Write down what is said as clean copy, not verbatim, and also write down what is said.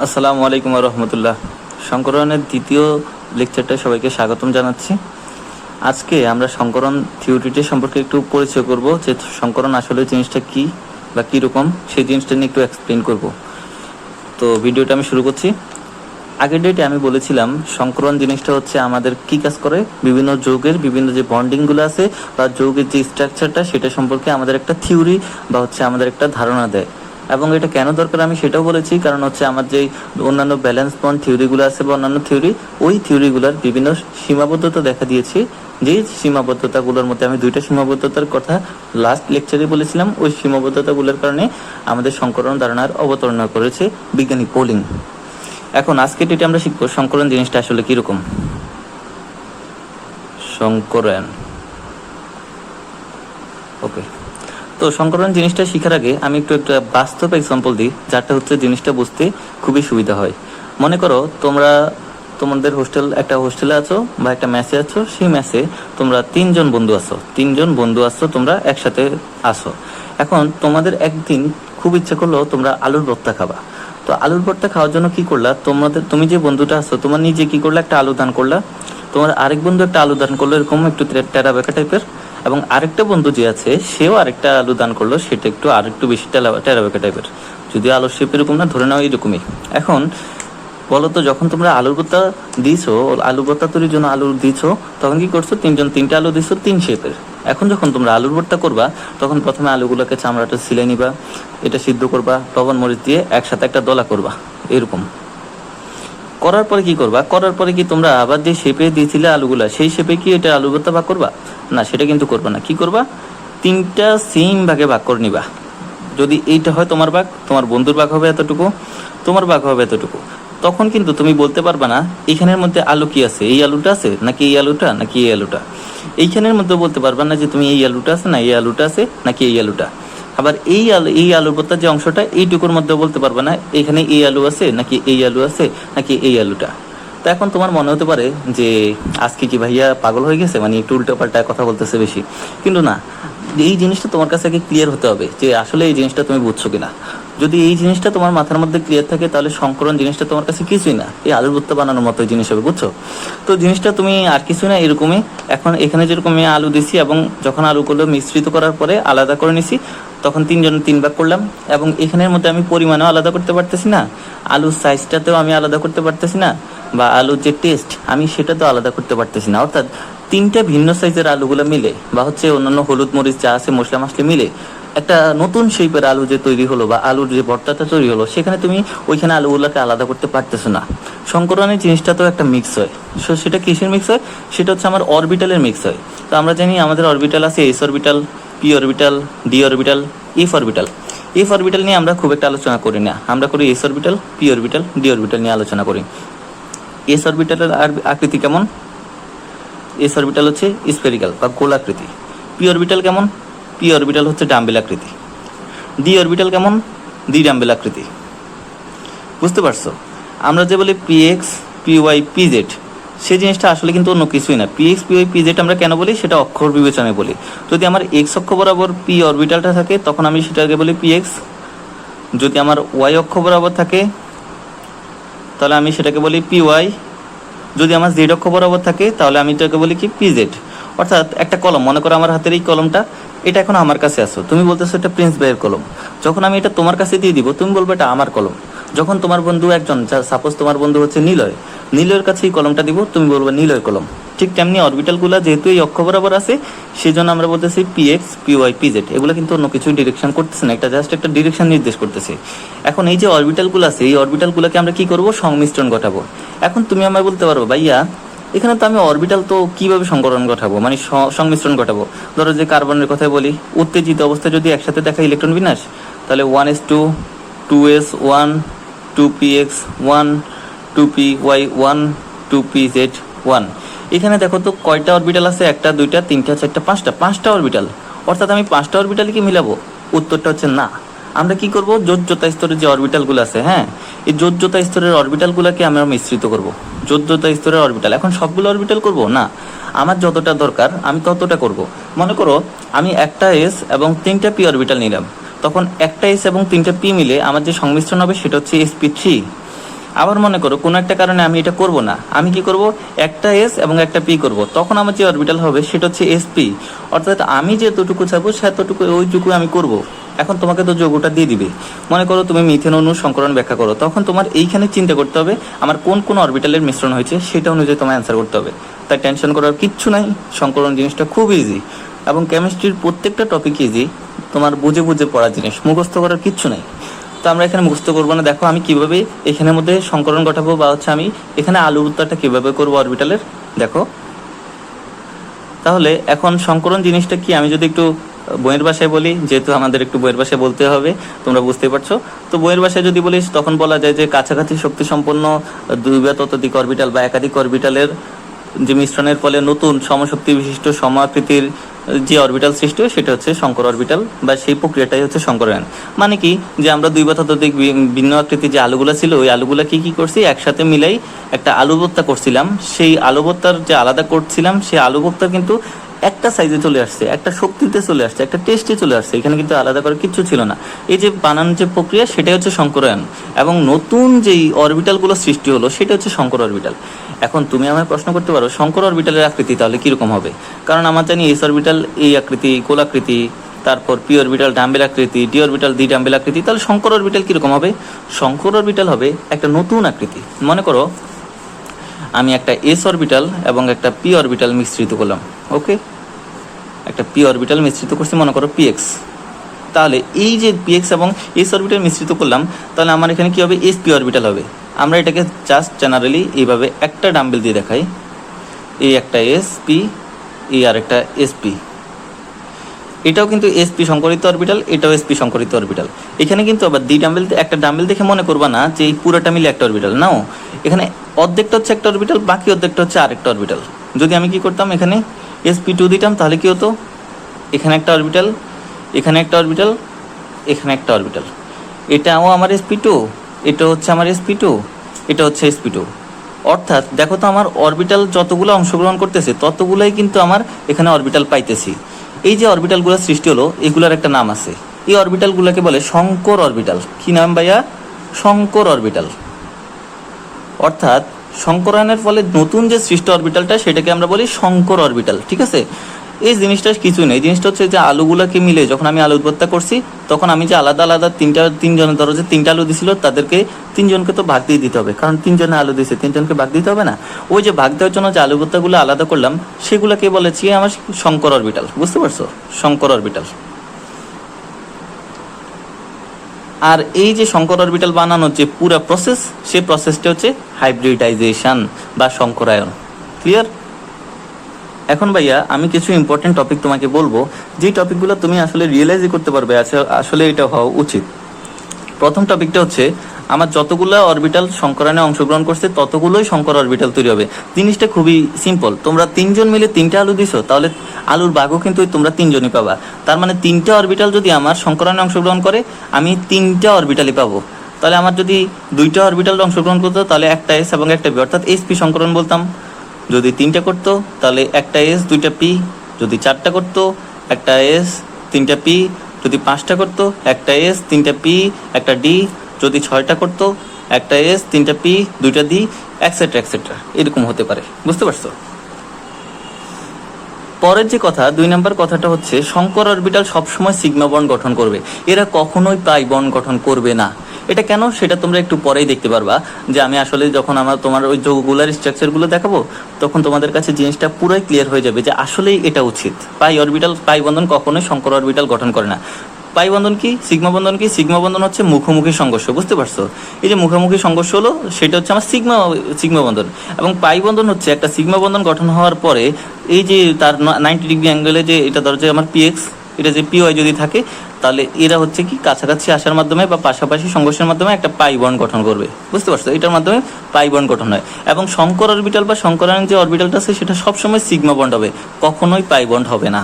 আসসালামু আলাইকুম রহমতুল্লাহ। সংকরণের দ্বিতীয় লেকচারটা সবাইকে স্বাগতম জানাচ্ছি। আজকে আমরা সংকরণ থিওরিটি সম্পর্কে একটু পরিচয় করব, যে সংকরণ আসলে জিনিসটা কি বা কীরকম সেই জিনিসটা নিয়ে একটু এক্সপ্লেন করব। তো ভিডিওটা আমি শুরু করছি। আগের ডেটে আমি বলেছিলাম সংকরণ জিনিসটা হচ্ছে আমাদের কি কাজ করে, বিভিন্ন যৌগের বিভিন্ন যে বন্ডিংগুলো আছে বা যৌগের যে স্ট্রাকচারটা সেটা সম্পর্কে আমাদের একটা থিওরি বা হচ্ছে আমাদের একটা ধারণা দেয়। এবং এটা কেন দরকার আমি সেটাও বলেছি, কারণ হচ্ছে আমার যে অন্যান্য ব্যালেন্স বন্ড থিওরিগুলো আছে বা অন্যান্য থিওরি, ওই থিওরিগুলোর বিভিন্ন সীমাবদ্ধতা দেখা দিয়েছে। যেই সীমাবদ্ধতাগুলোর মধ্যে আমি দুইটা সীমাবদ্ধতার কথা লাস্ট লেকচারে বলেছিলাম, ওই সীমাবদ্ধতাগুলোর কারণে আমাদের সংকরণ ধারণার অবতারণা করেছে বিজ্ঞানী পোলিং। এখন আজকে ডেটে আমরা শিখবো সংকরণ জিনিসটা আসলে কিরকম। সংকরণ, ওকে। তো সংকরণ জিনিসটা শিখার আগে আমি একটু একটা বাস্তব এক্সাম্পল দিই, যারটা হচ্ছে জিনিসটা বুঝতে খুবই সুবিধা হয়। মনে করো তোমাদের একটা হোস্টেলে আছো বা একটা মেসে আছো। সেই মেসে তোমরা তিনজন বন্ধু আছো, তোমরা একসাথে আসো। এখন তোমাদের একদিন খুব ইচ্ছা করলো তোমরা আলুর ভর্তা খাবা। তো আলুর ভর্তা খাওয়ার জন্য কি করলা, তুমি যে বন্ধুটা আছো তোমার নিজে কি করলা, একটা আলু দান করলা। তোমার আরেক বন্ধু একটা আলু দান করলো, এরকম একটু টেরা বেঁকা টাইপের। এবং আরেকটা বন্ধু যে আছে সেও আরেকটা আলু দান করলো, সেটা আরেকটু বেশি টেরা বেঁকা টাইপের। যদিও আলুর শেপ এরকম না, ধরে নাও এইরকমই। এখন বলো তো, যখন তোমরা আলুর ভর্তা দিয়েছো, আলু ভর্তা তৈরির জন্য আলু দিয়েছো, তখন কি করছো, তিনটা আলু দিছো তিন শেপের। এখন যখন তোমরা আলুর ভর্তা করবা, তখন প্রথমে আলুগুলোকে চামড়াটা ছিলে নিবা, এটা সিদ্ধ করবা, লবণ মরিচ দিয়ে একসাথে একটা দলা করবা। এরকম করার পরে কি করবা, তোমরা আবার যে শেপে দিয়েছিলে আলুগুলা, সেই শেপে কি এটা আলু ভর্তা ভাগ করবা? না, সেটা কিন্তু করবা না। কি করবা, তিনটা সেম ভাগে ভাগ করে নিবা। যদি এইটা হয় তোমার ভাগ, তোমার বন্ধুর ভাগ হবে এতটুকু, তোমার ভাগ হবে এতটুকু। তখন কিন্তু তুমি বলতে পারবা না এইখানের মধ্যে আলু কি আছে, এই আলুটা আছে নাকি এই আলুটা নাকি এই আলুটা। এইখানের মধ্যে বলতে পারবা না যে তুমি এই আলুটা আছে না এই আলুটা আছে নাকি এই আলুটা। আবার এই আলুর ভর্তার যে অংশটা, এইটুকুর মধ্যে বলতে পারবে না এখানে এই আলু আছে নাকি এই আলু আছে নাকি এই আলুটা। তো এখন তোমার মনে হতে পারে যে আজকে কি ভাইয়া পাগল হয়ে গেছে, মানে একটু উল্টো পাল্টা কথা বলতেছে বেশি। কিন্তু না, এই জিনিসটা তোমার কাছে আগে ক্লিয়ার হতে হবে যে আসলে এই জিনিসটা তুমি বুঝছো কিনা। যদি এই জিনিসটা তোমার মাথার মধ্যে ক্লিয়ার থাকে, তাহলে সংকরণ জিনিসটা তোমার কাছে কিছুই না, এই আলুর ভর্তা বানানোর মতো জিনিস হবে, বুঝছো? তো জিনিসটা তুমি আর কিছুই না, এরকমই। এখন এখানে যেরকম আমি আলু দিছি, এবং যখন আলুগুলো মিশ্রিত করার পরে আলাদা করে নিছি, তখন তিন ভাগ করলাম। এবং এখানের মধ্যে আমি পরিমাণও আলাদা করতে পারতেছি না, আলুর সাইজটাতেও আমি আলাদা করতে পারতেছি না, বা আলুর যে টেস্ট আমি সেটা তো আলাদা করতে পারতেছি না। অর্থাৎ তিনটা ভিন্ন সাইজের আলুগুলো মিলে, বা হচ্ছে অন্যান্য হলুদ মরিচ যা আছে মশলা মশলা মিলে একটা নতুন শেপের আলু যে তৈরি হলো, বা আলুর যে ভর্তাটা তৈরি হলো, সেখানে তুমি ওইখানে আলুগুলোকে আলাদা করতে পারতেছো না। সংকরণের জিনিসটা তো একটা মিক্স হয়। সেটা কিসের মিক্স হয়, সেটা হচ্ছে আমার অরবিটালের মিক্স হয়। তো আমরা জানি আমাদের অরবিটাল আছে S orbital, P orbital, D orbital, F orbital. F orbital নিয়ে আমরা খুব একটা আলোচনা করি না, আমরা করি S orbital, P orbital, D orbital নিয়ে আলোচনা করি। এস অরবিটালের আকৃতি কেমন, এস অরবিটাল হচ্ছে স্ফেরিক্যাল বা গোলাকৃতি। পি অরবিটাল কেমন, পি অরবিটাল হচ্ছে ডাম্বেল আকৃতি। ডি অরবিটাল কেমন, ডি ডাম্বেল আকৃতি। বুঝতে পারছো? আমরা যে বলি p x, p y, p z, সেই জিনিসটা আসলে কিন্তু অন্য কিছুই না। P x, p y, p z আমরা কেন বলি, সেটা অক্ষর বিবেচনায় বলি। যদি আমার এক্স অক্ষ বরাবর পি অরবিটালটা থাকে, তখন আমি সেটাকে বলি পি এক্স। যদি আমার ওয়াই অক্ষ বরাবর থাকে, তাহলে আমি সেটাকে বলি পি ওয়াই। যদি আমার জেড অক্ষ বরাবর থাকে, তাহলে আমি এটাকে বলি কি পি জেড। অর্থাৎ একটা কলম, মনে করো আমার হাতের এই কলমটা, এটা এখন আমার কাছে আসো, তুমি বলতেছো এটা প্রিন্স ভাইয়ের কলম। যখন আমি এটা তোমার কাছে দিয়ে দিব, তুমি বলবে এটা আমার কলম। যখন তোমার বন্ধু একজন, সাপোজ তোমার বন্ধু হচ্ছে নিলয়ের কাছে এই কলমটা দিব, তুমি বলবে নিলয়ের কলম। ঠিক তেমনি অরবিটালগুলো যেহেতু এই অক্ষ বরাবর আছে, সেই জন্য আমরা বলতেছি p x, p y, p z. এগুলো কিন্তু অন্য কিছুই ডিরেকশন করতেছে না, এটা জাস্ট একটা ডিরেকশন নির্দেশ করতেছে। এখন এই যে অরবিটালগুলো আছে, এই অরবিটালগুলোকে আমরা কি করব, সংমিশ্রণ ঘটাবো। এখন তুমি আমায় বলতে পারবো ভাইয়া, এখানে তো আমি অরবিটাল তো কিভাবে সংকরণ ঘটাবো, মানে সংমিশ্রণ ঘটাবো। ধরো যে কার্বনের কথা বলি, উত্তেজিত অবস্থায় যদি একসাথে দেখা ইলেকট্রন বিন্যাস, তাহলে 1s2, 2s1, 2px1, 2py1, 2pz1। এখানে দেখো তো কয়টা অরবিটাল আছে, একটা, দুইটা, তিনটা, চারটা, পাঁচটা অরবিটাল। অর্থাৎ আমি পাঁচটা অরবিটাল কি মিলাবো? উত্তরটা হচ্ছে না। আমরা কি করব, যোজ্যতা স্তরের যে অরবিটালগুলো আছে, হ্যাঁ, এই যোজ্যতা স্তরের অরবিটালগুলোকে আমরা মিশ্রিত করব। যোজ্যতা স্তরের অরবিটাল, এখন সবগুলো অরবিটাল করব না, আমার যতটা দরকার আমি ততটা করব। মনে করো আমি একটা এস এবং তিনটা পি অরবিটাল নিলাম, তখন একটা এস এবং তিনটা পি মিলে আমার যে সংমিশ্রণ হবে সেটা হচ্ছে sp3। আবার মনে করো কোনো একটা কারণে আমি এটা করব না, আমি কি করব, একটা এস এবং একটা পি করব, তখন আমার যে অরবিটাল হবে সেটা হচ্ছে এসপি। অর্থাৎ আমি যেতটুকু চাবো সেতটুকু ওইটুকু আমি করব। এখন তোমাকে তো যোগটা দিয়ে দিবে। মনে করো তুমি মিথেন অণুর সংকরণ ব্যাখ্যা করো, তখন তোমার এইখানে চিন্তা করতে হবে আমার কোন কোন অরবিটালের মিশ্রণ হয়েছে, সেটা অনুযায়ী তোমায় অ্যান্সার করতে হবে। তাই টেনশন করার কিচ্ছু নাই, সংকরণ জিনিসটা খুব ইজি এবং কেমিস্ট্রির প্রত্যেকটা টপিক ইজি, তোমার বুঝে বুঝে পড়ার জিনিস, মুখস্থ করার কিচ্ছু নাই। তো আমরা এখানে মুখস্থ করবো না, দেখো আমি কিভাবে এখানের মধ্যে সংকরণ ঘটাবো, বা হচ্ছে আমি এখানে আলু উত্তরটা কিভাবে করবো অরবিটালের, দেখো। তাহলে এখন সংকরণ জিনিসটা কি আমি যদি একটু বইয়ের ভাষায় বলি, যেহেতু আমাদের একটু বইয়ের ভাষায় বলতে হবে, তোমরা বুঝতেই পারছো। তো বইয়ের ভাষায় যদি বলিস তখন বলা যায় যে কাছাকাছি শক্তি সম্পন্ন দুই বা ততোধিক অরবিটাল বা একাধিক অরবিটালের যে মিশ্রণের ফলে নতুন সমশক্তি বিশিষ্ট সমাকৃতির যে অরবিটাল সৃষ্টি হয় সেটা হচ্ছে সংকর অরবিটাল, বা সেই প্রক্রিয়াটাই হচ্ছে সংকরায়ন। মানে কি, যে আমরা দুই বা ততোধিক ভিন্ন আকৃতির যে আলুগুলা ছিল ওই আলুগুলা কি করছি একসাথে মিলাই একটা আলু ভর্তা করছিলাম, সেই আলু ভর্তার যে আলাদা করছিলাম সেই আলু ভর্তা কিন্তু একটা সাইজে চলে আসছে, একটা শক্তিতে চলে আসছে, একটা টেস্টে চলে আসছে, এখানে কিন্তু আলাদা করে কিচ্ছু ছিল না। এই যে বানানোর যে প্রক্রিয়া সেটাই হচ্ছে সংকরায়ন, এবং নতুন যেই অরবিটালগুলো সৃষ্টি হলো সেটা হচ্ছে সংকর অরবিটাল। এখন তুমি আমায় প্রশ্ন করতে পারো সংকর অরবিটালের আকৃতি তাহলে কীরকম হবে, কারণ আমরা জানি এস অরবিটাল এই আকৃতি, গোলাকৃতি, তারপর পি অরবিটাল ডাম্বেল আকৃতি, ডি অরবিটাল দ্বি ডাম্বেল আকৃতি, তাহলে সংকর অরবিটাল কীরকম হবে, সংকর অরবিটাল হবে একটা নতুন আকৃতি। মনে করো আমি একটা এস অরবিটাল এবং একটা পি অরবিটাল মিশ্রিত করলাম, ওকে, একটা পি অরবিটাল মিশ্রিত করছি, মনে করো পিএক্স। তাহলে এই যে পিএক্স এবং এস অরবিটাল মিশ্রিত করলাম, তাহলে আমার এখানে কি হবে, এস পি অরবিটাল হবে। আমরা এটাকে জাস্ট জেনারেলি এইভাবে একটা ডাম্বেল দিয়ে দেখাই, এই একটা এস পি, এই আর একটা এস পি, এটাও কিন্তু এসপি সংকরিত অরবিটাল, এটাও এসপি সংকরিত অরবিটাল। এখানে কিন্তু আবার দ্বি ডাম্বেল, একটা ডাম্বেল দেখে মনে করবা না যে এই পুরোটা মিলে একটা অরবিটাল, নাও, এখানে অর্ধেকটা হচ্ছে একটা অরবিটাল, বাকি অর্ধেকটা হচ্ছে আরেকটা অরবিটাল। যদি আমি কি করতাম এখানে এসপি টু দিতাম, তাহলে কি হতো, এখানে একটা অরবিটাল, এখানে একটা অরবিটাল, এখানে একটা অরবিটাল, এটাও আমার এসপি টু, এটা হচ্ছে আমার এসপি টু, এটা হচ্ছে এসপি টু। অর্থাৎ দেখো তো আমার অরবিটাল যতগুলো অংশগ্রহণ করতেছে ততগুলোই কিন্তু আমার এখানে অরবিটাল পাইতেছি। এই যে অরবিটালগুলো সৃষ্টি হলো এগুলোর একটা নাম আছে, এই অরবিটালগুলোকে বলে সংকর অরবিটাল। কি নাম ভাইয়া, সংকর অরবিটাল। অর্থাৎ সংকরায়নের ফলে নতুন যে সৃষ্ট অরবিটালটা সেটাকে আমরা বলি সংকর অরবিটাল, ঠিক আছে। এই জিনিসটা কিছু নেই, জিনিসটা হচ্ছে যে আলুগুলোকে মিলে যখন আমি আলু উৎপত্তি করছি তখন আমি যে আলাদা আলাদা তিনজনের ধরো যে তিনটা আলু দিছিল তাদেরকে তিনজনকে তো ভাগ দিয়ে দিতে হবে, কারণ তিনজনে আলু দিয়েছে তিনজনকে ভাগ দিতে হবে না। ওই যে ভাগ দেওয়ার জন্য যে আলু ভর্তাগুলো আলাদা করলাম সেগুলোকে বলেছি আমার সংকর অরবিটাল, বুঝতে পারছো, সংকর অরবিটাল। আর এই যে সংকর অরবিটাল বানানোর যে পুরো প্রসেস, সেই প্রসেসটা হচ্ছে হাইব্রিডাইজেশন বা সংকরায়ন। ক্লিয়ার? এখন ভাইয়া আমি কিছু ইম্পর্টেন্ট টপিক তোমাকে বলবো, যে টপিকগুলো তুমি আসলে রিয়েলাইজই করতে পারবে আসলে এটা হওয়া উচিত। প্রথম টপিকটা হচ্ছে আমার যতগুলো অরবিটাল সংকরায়নে অংশগ্রহণ করছে ততগুলোই সংকর অরবিটাল তৈরি হবে। জিনিসটা খুবই সিম্পল, তোমরা তিনজন মিলে তিনটা আলু দিছো, তাহলে আলুর ভাগও কিন্তু তোমরা তিনজনই পাবা। তার মানে তিনটা অরবিটাল যদি আমার সংকরায়নে অংশগ্রহণ করে আমি তিনটা অরবিটালই পাবো। তাহলে আমার যদি দুইটা অরবিটাল অংশগ্রহণ করতো তাহলে একটা এস এবং একটা বি, অর্থাৎ এসপি সংকরণ বলতাম। যদি তিনটা করতো তাহলে একটা এস দুইটা পি, যদি চারটা করতো একটা এস তিনটা পি, যদি পাঁচটা করতো একটা এস তিনটা পি একটা ডি, যদি ছয়টা করতো একটা এস তিনটা পি দুইটা ডি, এক্সেট্রা এক্সেট্রা, এরকম হতে পারে। বুঝতে পারছো? পরের যে কথা, 2 নম্বর কথাটা হচ্ছে সংকর অরবিটাল সবসময় সিগমা বন্ড গঠন করবে, এরা কখনোই পাই বন্ড গঠন করবে না। এটা কেন সেটা তোমরা একটু পরেই দেখতে পারবা, যে আমি আসলে যখন তোমার ওই যৌগগুলার স্ট্রাকচারগুলো দেখাবো তখন তোমাদের কাছে জিনিসটা পুরোই ক্লিয়ার হয়ে যাবে যে আসলেই এটা উচিত। পাই বন্ধন কখনোই সংকর অরবিটাল গঠন করে না। পাই বন্ধন কি, সিগমা বন্ধন কি, সিগমা বন্ধন হচ্ছে মুখোমুখি সংঘর্ষ, বুঝতে পারছো? এই যে মুখোমুখি সংঘর্ষ হলো সেটা হচ্ছে আমার সিগমা বন্ধন, এবং পাই বন্ধন হচ্ছে একটা সিগমা বন্ধন গঠন হওয়ার পরে এই যে তার 90 ডিগ্রি অ্যাঙ্গেলে যে এটা ধরো যে আমার পিএক্স, এটা যে পিওয়াই যদি থাকে তাহলে এরা হচ্ছে কি কাছাকাছি আসার মাধ্যমে বা পাশাপাশি সংঘর্ষের মাধ্যমে একটা পাই বন্ড গঠন করবে, বুঝতে পারছো? এটার মাধ্যমে পাই বন্ড গঠন হয়। এবং সংকর অরবিটাল বা সংকরায়ন যে অরবিটালটা আছে সেটা সবসময় সিগমা বন্ড হবে, কখনোই পাই বন্ড হবে না।